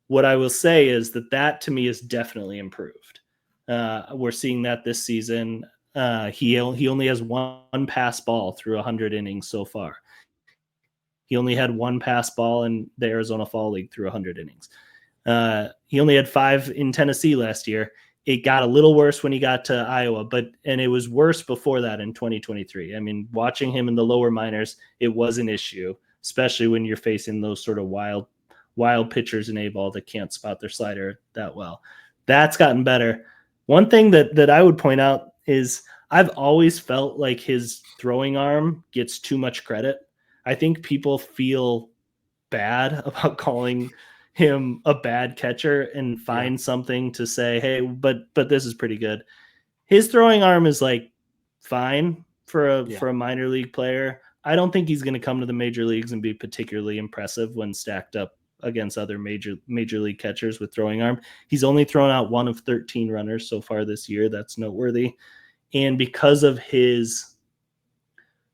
what I will say is that to me is definitely improved. We're seeing that this season. He only has one pass ball through 100 innings so far. He only had one pass ball in the Arizona Fall League through 100 innings. He only had 5 in Tennessee last year. It got a little worse when he got to Iowa, and it was worse before that in 2023. I mean, watching him in the lower minors, it was an issue, especially when you're facing those sort of wild pitchers in A-ball that can't spot their slider that well. That's gotten better. One thing that I would point out is I've always felt like his throwing arm gets too much credit. I think people feel bad about calling him a bad catcher and find something to say, hey, but this is pretty good. His throwing arm is like fine for a minor league player. I don't think he's going to come to the major leagues and be particularly impressive when stacked up against other major league catchers with throwing arm. He's only thrown out 1 of 13 runners so far this year. That's noteworthy. And because of his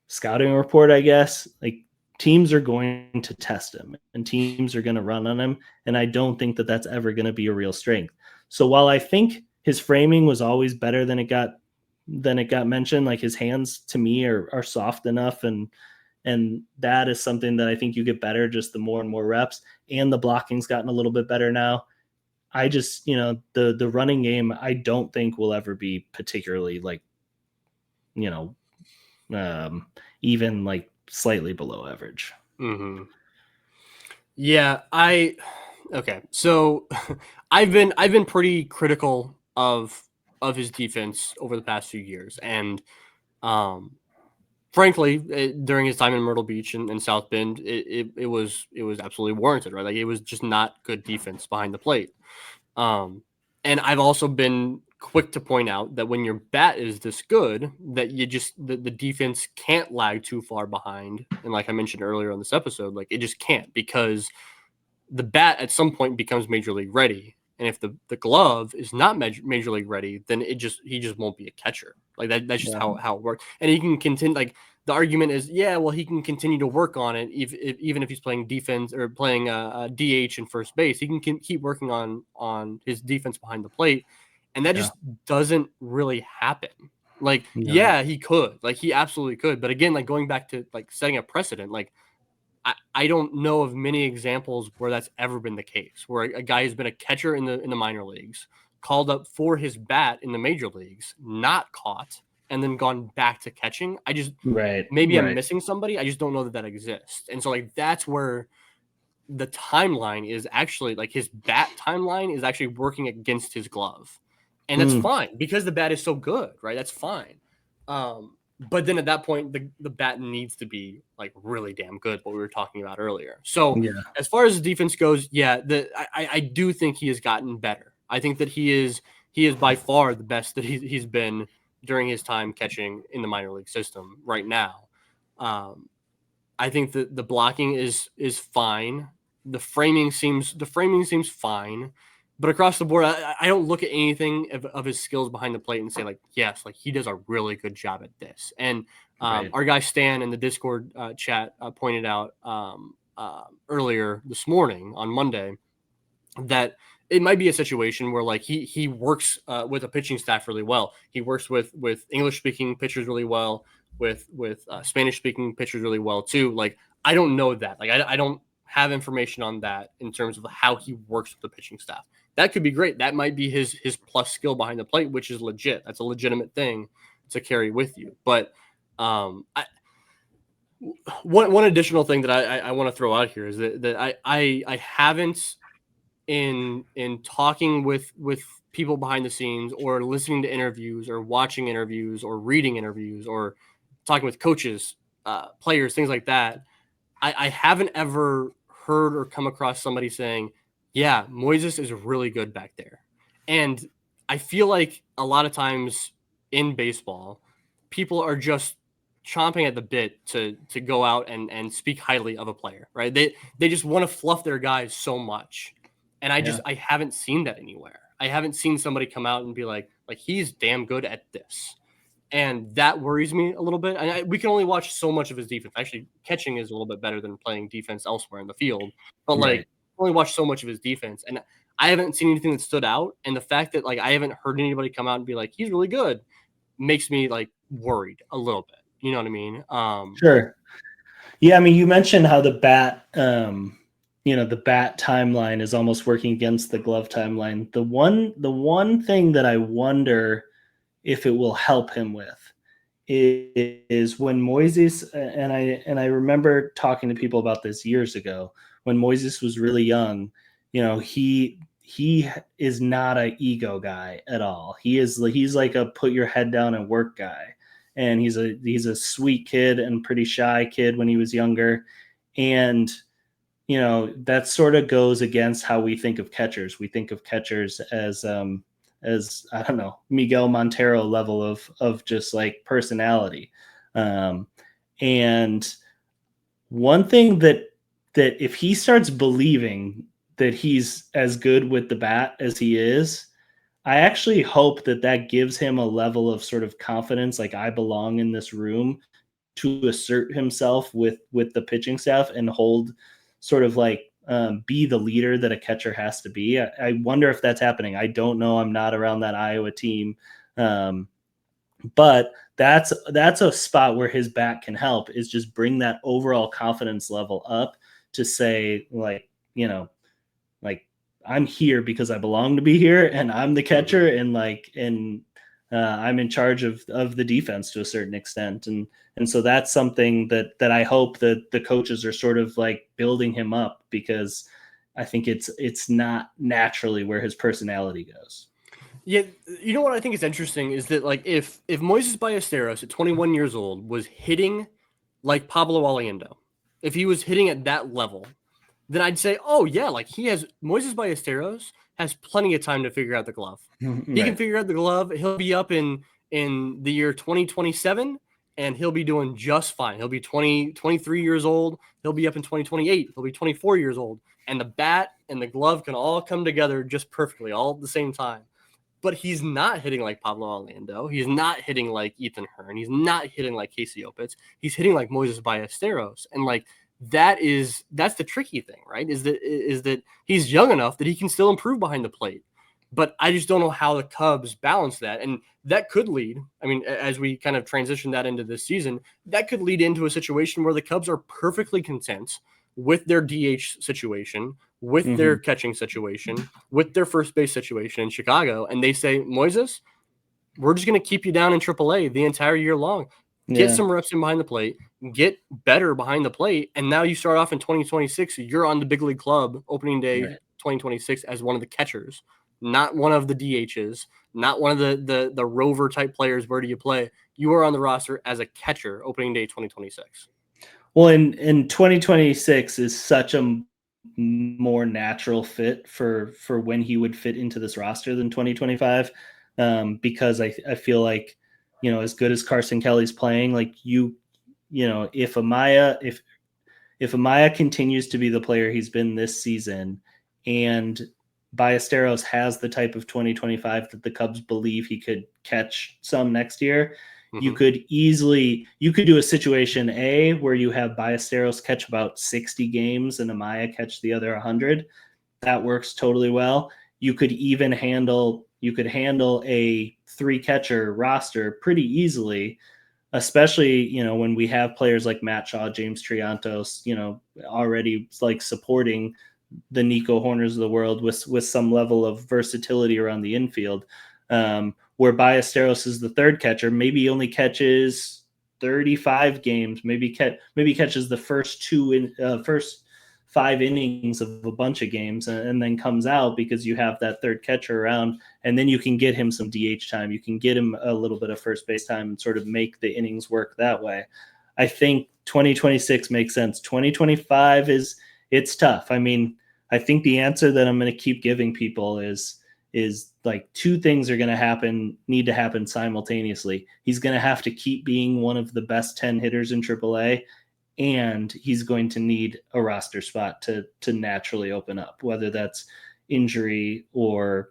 scouting report, I guess, like, teams are going to test him and teams are going to run on him. And I don't think that that's ever going to be a real strength. So while I think his framing was always better than it got mentioned, like, his hands to me are soft enough. And that is something that I think you get better just the more and more reps, and the blocking's gotten a little bit better now. I just, the running game, I don't think will ever be particularly like, even like slightly below average. Mm-hmm. Yeah, okay. So I've been pretty critical of his defense over the past few years, and frankly, during his time in Myrtle Beach and South Bend, it was absolutely warranted, right? Like, it was just not good defense behind the plate. And I've also been quick to point out that when your bat is this good, that you just the defense can't lag too far behind. And like I mentioned earlier on this episode, like, it just can't, because the bat at some point becomes major league ready. And if the glove is not major league ready, then he just won't be a catcher. Like, that's just how it works. And he can continue, like, the argument is, well, he can continue to work on it even if he's playing defense or playing DH in first base. He can keep working on his defense behind the plate, and that just doesn't really happen. Like, he could, like, he absolutely could, but again, like, going back to like setting a precedent, like, I don't know of many examples where that's ever been the case, where a guy who's been a catcher in the minor leagues, called up for his bat in the major leagues, not caught, and then gone back to catching. I just maybe I'm missing somebody. I just don't know that exists. And so, like, that's where the timeline is actually, like, his bat timeline is actually working against his glove. And that's fine, because the bat is so good, right? That's fine. But then at that point, the bat needs to be, like, really damn good, what we were talking about earlier. So as far as the defense goes, I do think he has gotten better. I think that he is by far the best that he's been during his time catching in the minor league system right now. I think that the blocking is fine. The framing seems fine. But across the board, I don't look at anything of his skills behind the plate and say, like, yes, like, he does a really good job at this. And our guy Stan in the Discord chat pointed out earlier this morning on Monday that it might be a situation where, like, he works with a pitching staff really well. He works with English speaking pitchers really well, with Spanish speaking pitchers really well too. Like, I don't know that. Like, I don't have information on that in terms of how he works with the pitching staff. That could be great. That might be his plus skill behind the plate, which is legit. That's a legitimate thing to carry with you. But one additional thing that I want to throw out here is that I haven't, in talking with people behind the scenes, or listening to interviews, or watching interviews, or reading interviews, or talking with coaches, players, things like that, I haven't ever heard or come across somebody saying, Yeah, Moises is really good back there. And I feel like a lot of times in baseball, people are just chomping at the bit to go out and speak highly of a player, right? They just want to fluff their guys so much. And Yeah, I haven't seen that anywhere. I haven't seen somebody come out and be like he's damn good at this. And that worries me a little bit. And we can only watch so much of his defense. Actually, catching is a little bit better than playing defense elsewhere in the field. But right. only watch so much of his defense, and I haven't seen anything that stood out. And the fact that I haven't heard anybody come out and be like he's really good makes me worried a little bit. You know what I mean? Sure. Yeah, I mean, you mentioned how the bat, the bat timeline is almost working against the glove timeline. The one thing that I wonder if it will help him with is when Moises, and I remember talking to people about this years ago when Moises was really young. He is not an ego guy at all. He's like a put your head down and work guy, and he's a sweet kid and pretty shy kid when he was younger. And that sort of goes against how we think of catchers. We think of catchers as I don't know, Miguel Montero level of just like personality. Um, and one thing that if he starts believing that he's as good with the bat as he is, I actually hope that gives him a level of sort of confidence, like I belong in this room, to assert himself with the pitching staff and hold sort of like be the leader that a catcher has to be. I wonder if that's happening. I don't know. I'm not around that Iowa team. Um, but that's a spot where his bat can help, is just bring that overall confidence level up to say like I'm here because I belong to be here, and I'm the Mhm. catcher, and I'm in charge of the defense to a certain extent, and so that's something that I hope that the coaches are sort of like building him up, because I think it's not naturally where his personality goes. Yeah, you know what I think is interesting is that if Moises Ballesteros at 21 years old was hitting like Pablo Alejandro, if he was hitting at that level, then I'd say, oh yeah, he has Moises Ballesteros has plenty of time to figure out the glove. He can Right. figure out the glove. He'll be up in the year 2027 and he'll be doing just fine. He'll be 23 years old. He'll be up in 2028. He'll be 24 years old. And the bat and the glove can all come together just perfectly all at the same time. But he's not hitting like Pablo Orlando. He's not hitting like Ethan Hearn. He's not hitting like Casey Opitz. He's hitting like Moises Ballesteros. And that's the tricky thing, right? Is that he's young enough that he can still improve behind the plate. But I just don't know how the Cubs balance that. And that could lead, I mean, as we kind of transition that into this season, that could lead into a situation where the Cubs are perfectly content with their DH situation, with their Mm-hmm. catching situation, with their first base situation in Chicago. And they say, Moises, we're just going to keep you down in AAA the entire year long. Get Yeah. some reps in behind the plate, get better behind the plate, and now you start off in 2026. You're on the big league club opening day Right. 2026 as one of the catchers, not one of the DHs, not one of the rover type players. Where do you play? You are on the roster as a catcher opening day 2026. Well, in 2026 is such a more natural fit for when he would fit into this roster than 2025, because I feel like, as good as Carson Kelly's playing, like if Amaya continues to be the player he's been this season, and Ballesteros has the type of 2025 that the Cubs believe he could catch some next year, you Mm-hmm. could do a situation A where you have Ballesteros catch about 60 games and Amaya catch the other 100. That works totally well. You could handle a three catcher roster pretty easily, especially when we have players like Matt Shaw, James Triantos, already like supporting the Nico Horners of the world with some level of versatility around the infield. Where Ballesteros is the third catcher, maybe he only catches 35 games, maybe catches the first 5 innings of a bunch of games, and then comes out because you have that third catcher around, and then you can get him some DH time. You can get him a little bit of first base time and sort of make the innings work that way. I think 2026 makes sense. 2025 it's tough. I mean, I think the answer that I'm going to keep giving people is like two things are going to need to happen simultaneously. He's going to have to keep being one of the best 10 hitters in AAA, and he's going to need a roster spot to naturally open up, whether that's injury or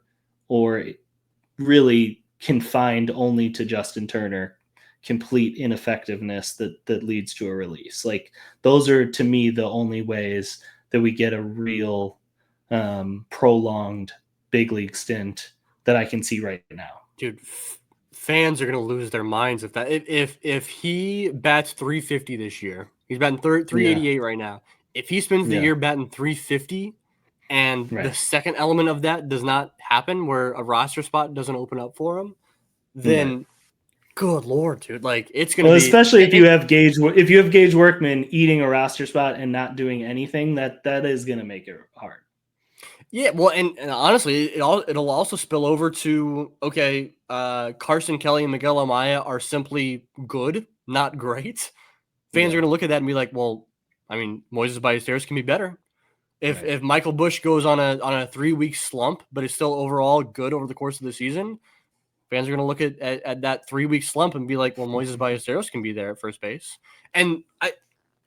really confined only to Justin Turner, complete ineffectiveness that leads to a release. Like, those are, to me, the only ways that we get a real prolonged big league stint that I can see right now. Dude, fans are gonna lose their minds if he bats 350 this year. He's batting 388 right now. If he spends the year batting 350, and the second element of that does not happen, where a roster spot doesn't open up for him, then good Lord, dude, like, it's gonna be, especially if you have Gage Workman eating a roster spot and not doing anything, that is gonna make it hard. Yeah, well, and honestly, it'll also spill over to, okay, Carson Kelly and Miguel Amaya are simply good, not great. Fans are going to look at that and be like, well, I mean, Moises Ballesteros can be better. If Michael Busch goes on a 3-week slump, but is still overall good over the course of the season, fans are going to look at that 3-week slump and be like, well, Moises Ballesteros can be there at first base. And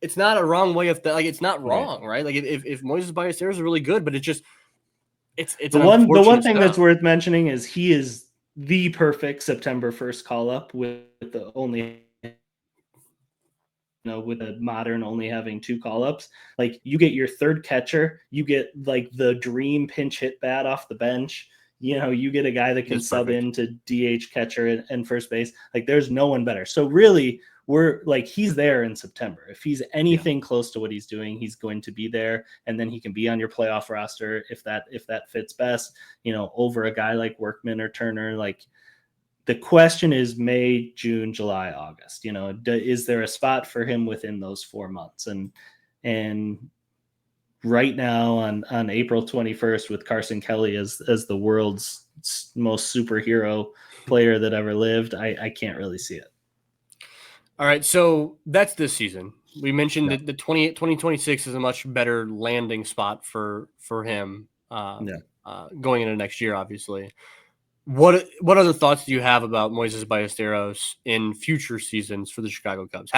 it's not a wrong way of like, it's not wrong, right? Like, if Moises Ballesteros is really good, but it's just, it's the one thing that's worth mentioning is he is the perfect September 1st call up with the only, with a modern only having 2 call ups. Like, you get your third catcher, you get like the dream pinch hit bat off the bench. You get a guy that can sub into DH, catcher, and first base. Like, there's no one better. So really, we're like, he's there in September. If he's anything close to what he's doing, he's going to be there, and then he can be on your playoff roster if that fits best, over a guy like Workman or Turner. Like, the question is May, June, July, August. Is there a spot for him within those 4 months? And right now on April 21st, with Carson Kelly as the world's most superhero player that ever lived, I can't really see it. All right, so that's this season. We mentioned that the 2026 is a much better landing spot for him going into next year, obviously. What other thoughts do you have about Moises Ballesteros in future seasons for the Chicago Cubs?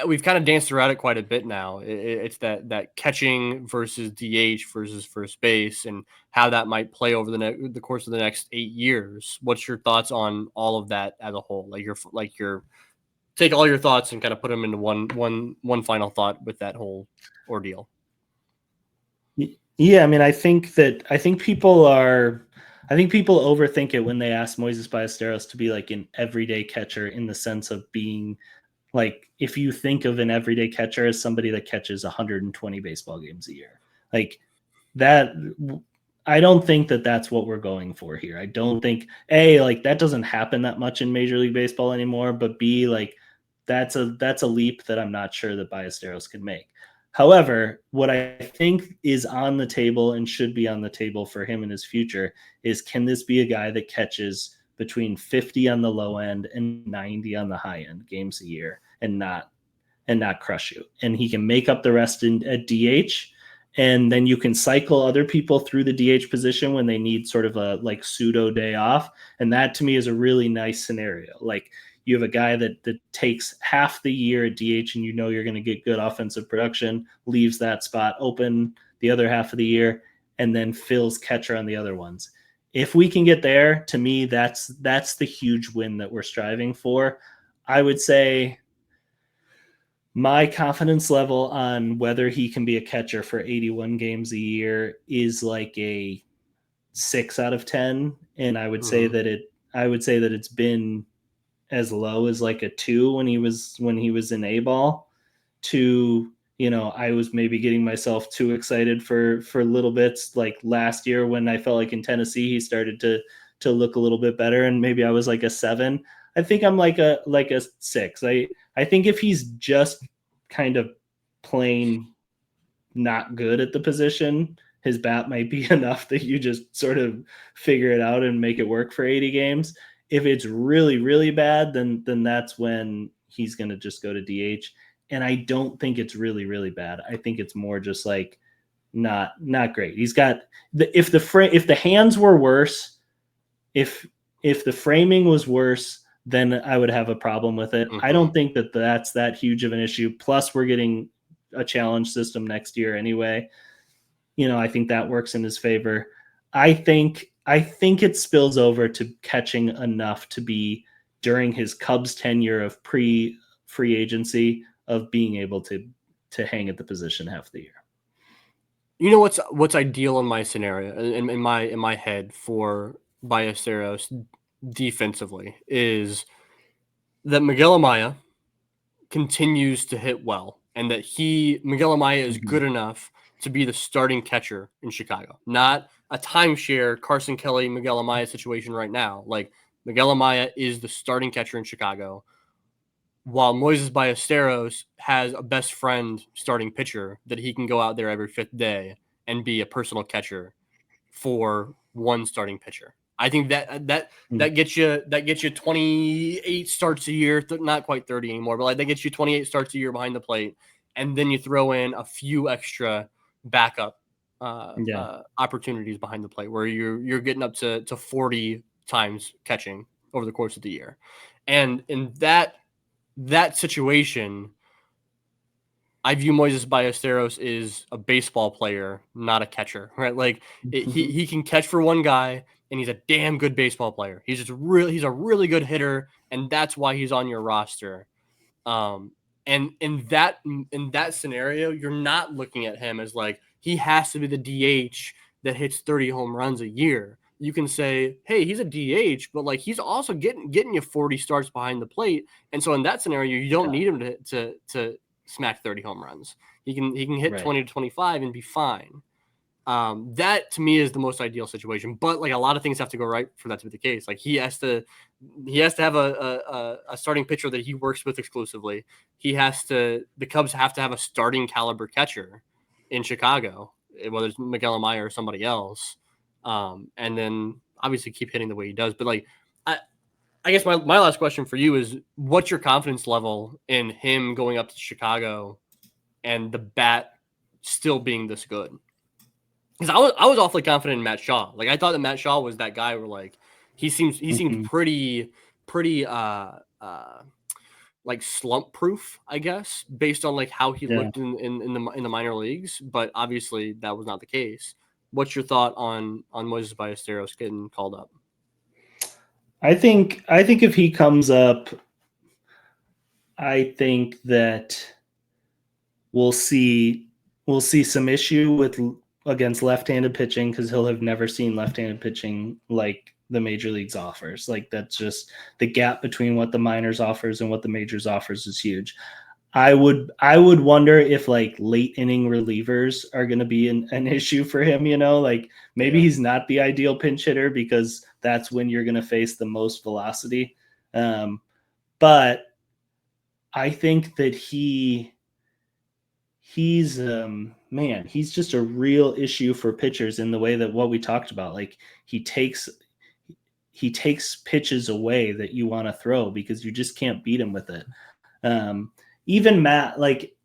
We've kind of danced around it quite a bit now. It's that catching versus DH versus first base, and how that might play over the course of the next 8 years. What's your thoughts on all of that as a whole? Your take all your thoughts and kind of put them into one final thought with that whole ordeal. Yeah, I mean, I think people overthink it when they ask Moises Ballesteros to be like an everyday catcher, in the sense of being like, if you think of an everyday catcher as somebody that catches 120 baseball games a year, like that, I don't think that that's what we're going for here. I don't think, A, like, that doesn't happen that much in Major League Baseball anymore, but B, like, that's a leap that I'm not sure that Ballesteros can make. However, what I think is on the table and should be on the table for him in his future is, can this be a guy that catches between 50 on the low end and 90 on the high end games a year, and not crush you? And he can make up the rest at DH, and then you can cycle other people through the DH position when they need sort of a like pseudo day off. And that, to me, is a really nice scenario. Like, you have a guy that takes half the year at DH, and you're going to get good offensive production, leaves that spot open the other half of the year, and then fills catcher on the other ones. If we can get there, to me, that's the huge win that we're striving for. I would say my confidence level on whether he can be a catcher for 81 games a year is like a 6 out of 10. And I would say that it's been as low as like a 2 when he was in A ball, to, I was maybe getting myself too excited for little bits, like last year when I felt like in Tennessee he started to look a little bit better, and maybe I was like a 7. I think I'm like a 6. I think if he's just kind of plain not good at the position, his bat might be enough that you just sort of figure it out and make it work for 80 games. If it's really, really bad, then that's when he's going to just go to DH. And I don't think it's really, really bad. I think it's more just like not great. He's got if the hands were worse, if the framing was worse, then I would have a problem with it. I don't think that's that huge of an issue. Plus, we're getting a challenge system next year anyway. I think that works in his favor. I think it spills over to catching enough to be during his Cubs tenure of pre-free agency of being able to hang at the position half the year. You know what's ideal in my scenario, in my head for Ballesteros defensively, is that Miguel Amaya continues to hit well, and that Miguel Amaya is good enough to be the starting catcher in Chicago, not a timeshare Carson Kelly Miguel Amaya situation right now. Like, Miguel Amaya is the starting catcher in Chicago, while Moises Ballesteros has a best friend starting pitcher that he can go out there every fifth day and be a personal catcher for one starting pitcher. I think that gets you 28 starts a year, not quite 30 anymore, but like that gets you 28 starts a year behind the plate, and then you throw in a few extra backup opportunities behind the plate where you're getting up to 40 times catching over the course of the year, and in that situation, I view Moises Ballesteros is a baseball player, not a catcher, right? Like he can catch for one guy, and he's a damn good baseball player. He's a really good hitter, and that's why he's on your roster. And in that scenario, you're not looking at him as like he has to be the DH that hits 30 home runs a year. You can say, hey, he's a DH, but like he's also getting you 40 starts behind the plate. And so in that scenario, you don't need him to smack 30 home runs. He can hit 20 to 25 and be fine. That to me is the most ideal situation. But like a lot of things have to go right for that to be the case. Like he has to have a starting pitcher that he works with exclusively. The Cubs have to have a starting caliber catcher in Chicago, whether it's Miguel Amaya or somebody else. And then obviously keep hitting the way he does. But like, I guess my last question for you is, what's your confidence level in him going up to Chicago and the bat still being this good? Because I was awfully confident in Matt Shaw. Like I thought that Matt Shaw was that guy where like he seemed pretty like slump proof, I guess, based on like how he looked in the minor leagues. But obviously that was not the case. What's your thought on Moises Ballesteros getting called up? I think if he comes up, I think that we'll see some issue against left-handed pitching because he'll have never seen left-handed pitching like the major leagues offers. Like that's just the gap between what the minors offers and what the majors offers is huge. I would wonder if like late inning relievers are going to be an issue for him, like maybe he's not the ideal pinch hitter because that's when you're going to face the most velocity. But I think that he's he's just a real issue for pitchers in the way that what we talked about. Like he takes pitches away that you want to throw because you just can't beat him with it. Even Matt, like,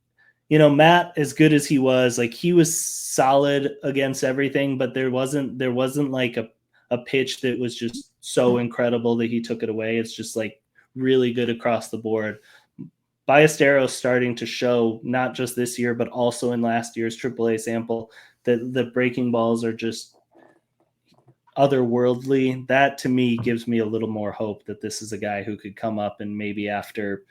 Matt, as good as he was, like he was solid against everything, but there wasn't like a pitch that was just so incredible that he took it away. It's just like really good across the board. Ballesteros starting to show, not just this year, but also in last year's AAA sample, that the breaking balls are just otherworldly. That to me gives me a little more hope that this is a guy who could come up and maybe after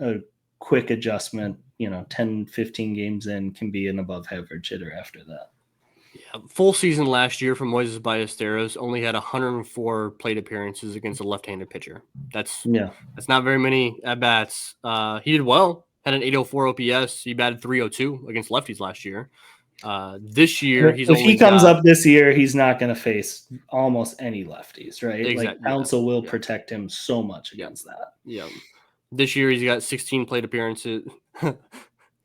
a quick adjustment, 10, 15 games in, can be an above average hitter after that. Yeah, full season last year from Moises Ballesteros, only had 104 plate appearances against a left-handed pitcher. That's not very many at bats. He did well, had an 804 OPS. He batted 302 against lefties last year. This year, if he comes up this year, he's not going to face almost any lefties, right? Exactly. Like Counsell will protect him so much against that. Yeah. This year, he's got 16 plate appearances.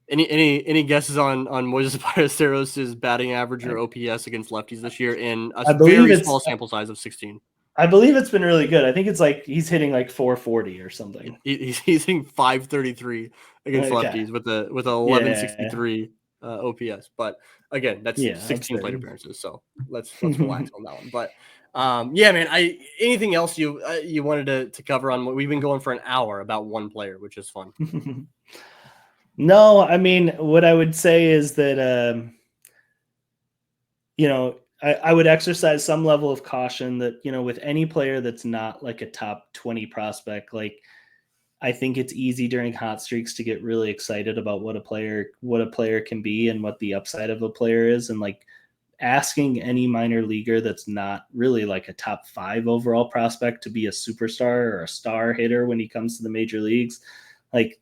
Any guesses on Moises Ballesteros' batting average or OPS against lefties this year in a very small sample size of 16? I believe it's been really good. I think it's like he's hitting like 440 or something. He's hitting 533 against lefties with a 1163 OPS. But again, that's Yeah, 16 plate upsetting. appearances, so let's relax on that one. But yeah, man. Anything else you wanted to cover on? We've been going for an hour about one player, which is fun. No, I mean, what I would say is that I would exercise some level of caution that, with any player that's not like a top 20 prospect, like I think it's easy during hot streaks to get really excited about what a player can be and what the upside of a player is. And like asking any minor leaguer that's not really like a top 5 overall prospect to be a superstar or a star hitter when he comes to the major leagues, like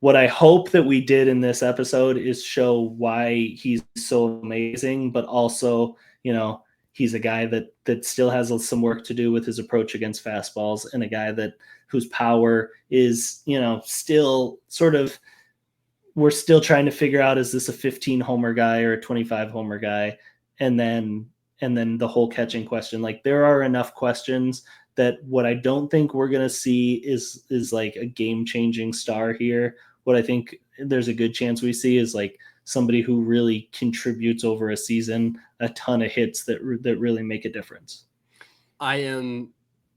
what I hope that we did in this episode is show why he's so amazing, but also, he's a guy that still has some work to do with his approach against fastballs, and a guy whose power is, still sort of, we're still trying to figure out, is this a 15 homer guy or a 25 homer guy? And then the whole catching question, like there are enough questions that what I don't think we're going to see is like a game-changing star here. What I think there's a good chance we see is like somebody who really contributes over a season, a ton of hits that really make a difference. I am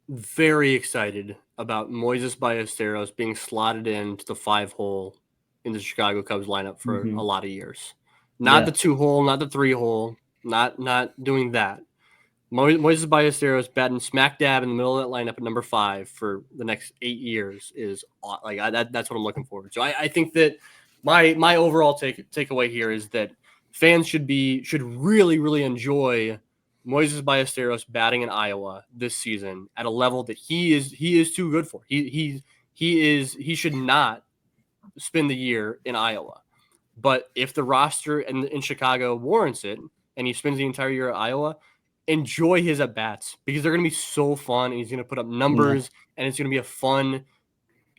very excited about Moises Ballesteros being slotted into the 5-hole in the Chicago Cubs lineup for a lot of years. Not the 2-hole, not the 3-hole, not doing that. Moises Ballesteros batting smack dab in the middle of that lineup at number 5 for the next 8 years is like that's what I'm looking forward to. I think that my overall takeaway here is that fans should really enjoy Moises Ballesteros batting in Iowa this season at a level that he is too good for. He should not spend the year in Iowa. But if the roster in Chicago warrants it and he spends the entire year at Iowa, enjoy his at bats because they're going to be so fun and he's going to put up numbers and it's going to be a fun,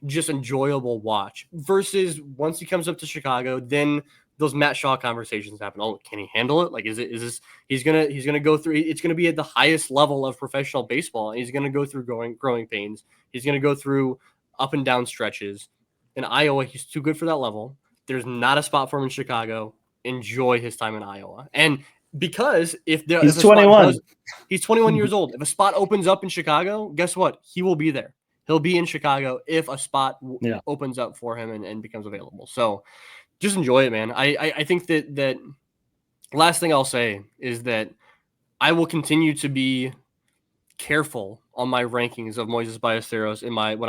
just enjoyable watch. Versus once he comes up to Chicago, then those Matt Shaw conversations happen. Oh, can he handle it? Like, is this, he's gonna go through, it's gonna be at the highest level of professional baseball. And he's gonna go through growing pains. He's gonna go through up and down stretches. In Iowa, he's too good for that level. There's not a spot for him in Chicago. Enjoy his time in Iowa. And because if he's a 21, he's 21 years old. If a spot opens up in Chicago, guess what? He will be there. He'll be in Chicago if a spot opens up for him and becomes available. So just enjoy it, man. I think that last thing I'll say is that I will continue to be careful on my rankings of Moises Ballesteros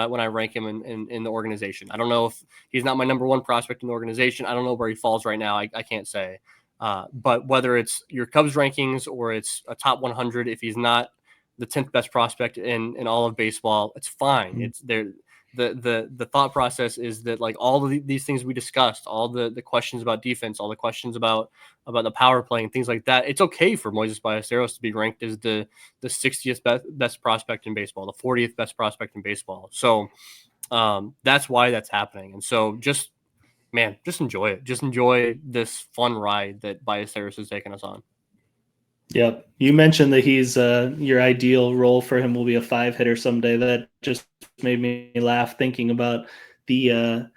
when I rank him in the organization. I don't know if he's not my number 1 prospect in the organization. I don't know where he falls right now. I can't say. But whether it's your Cubs rankings or it's a top 100, if he's not the 10th best prospect in all of baseball, it's fine. It's there. The thought process is that like all of these things we discussed, all the questions about defense, all the questions about the power play and things like that, it's okay for Moises Ballesteros to be ranked as the 60th best prospect in baseball, the 40th best prospect in baseball. So that's why that's happening. And so just enjoy it. Just enjoy this fun ride that Ballesteros has taken us on. Yep. You mentioned that he's your ideal role for him will be a 5 hitter someday. That just made me laugh thinking about the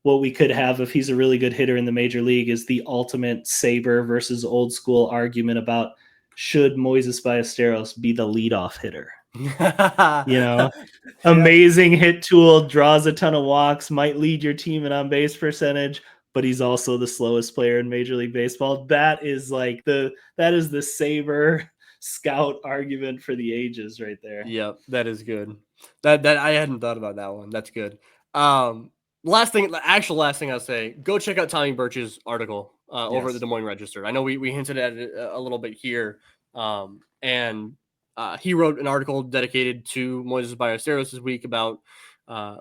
what we could have if he's a really good hitter in the major league is the ultimate Saber versus old school argument about should Moises Ballesteros be the leadoff hitter? Amazing hit tool, draws a ton of walks, might lead your team in on base percentage, but he's also the slowest player in Major League Baseball. That is the Saber scout argument for the ages right there. Yep, that is good. That I hadn't thought about that one. That's good. Last thing I'll say, go check out Tommy Birch's article over at the Des Moines Register. I know we hinted at it a little bit here, and he wrote an article dedicated to Moises Ballesteros this week about,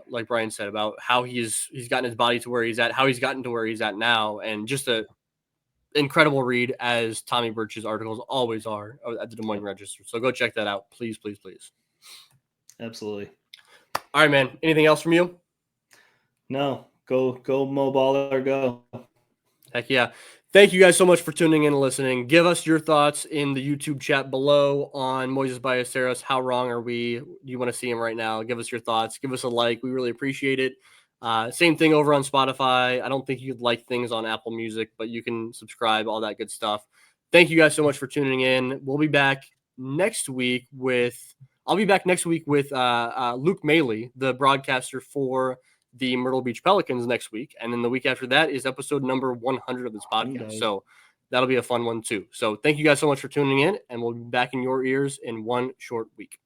like Brian said, about how he's gotten his body to where he's at, how he's gotten to where he's at now, and just a incredible read as Tommy Birch's articles always are at the Des Moines Register. So go check that out, please, please, please. Absolutely. All right, man. Anything else from you? No. Go Mo Baller, go. Heck yeah. Thank you guys so much for tuning in and listening. Give us your thoughts in the YouTube chat below on Moises Ballesteros. How wrong are we? Do you want to see him right now? Give us your thoughts. Give us a like. We really appreciate it. Same thing over on Spotify. I don't think you'd like things on Apple Music, but you can subscribe, all that good stuff. Thank you guys so much for tuning in. We'll be back next week with Luke Maley, the broadcaster for the Myrtle Beach Pelicans next week. And then the week after that is episode number 100 of this podcast. So that'll be a fun one too. So thank you guys so much for tuning in, and we'll be back in your ears in one short week.